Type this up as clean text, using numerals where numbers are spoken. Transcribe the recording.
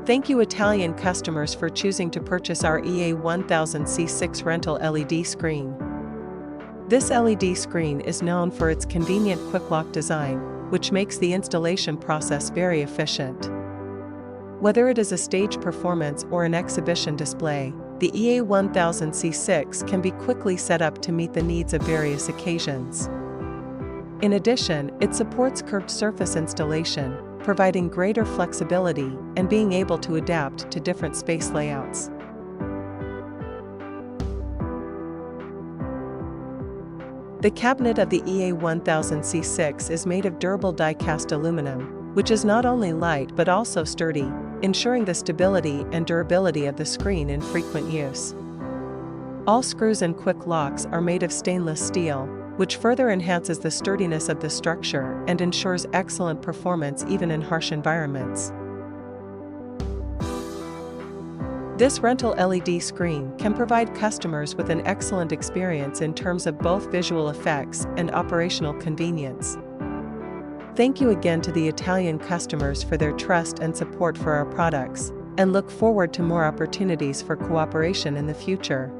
Thank you Italian customers for choosing to purchase our EA1000C6 rental LED screen. This LED screen is known for its convenient quick lock design, which makes the installation process very efficient. Whether it is a stage performance or an exhibition display, the EA1000C6 can be quickly set up to meet the needs of various occasions. In addition, it supports curved surface installation, providing greater flexibility and being able to adapt to different space layouts. The cabinet of the EA1000C6 is made of durable die-cast aluminum, which is not only light but also sturdy, ensuring the stability and durability of the screen in frequent use. All screws and quick locks are made of stainless steel, which further enhances the sturdiness of the structure and ensures excellent performance even in harsh environments. This rental LED screen can provide customers with an excellent experience in terms of both visual effects and operational convenience. Thank you again to the Italian customers for their trust and support for our products, and look forward to more opportunities for cooperation in the future.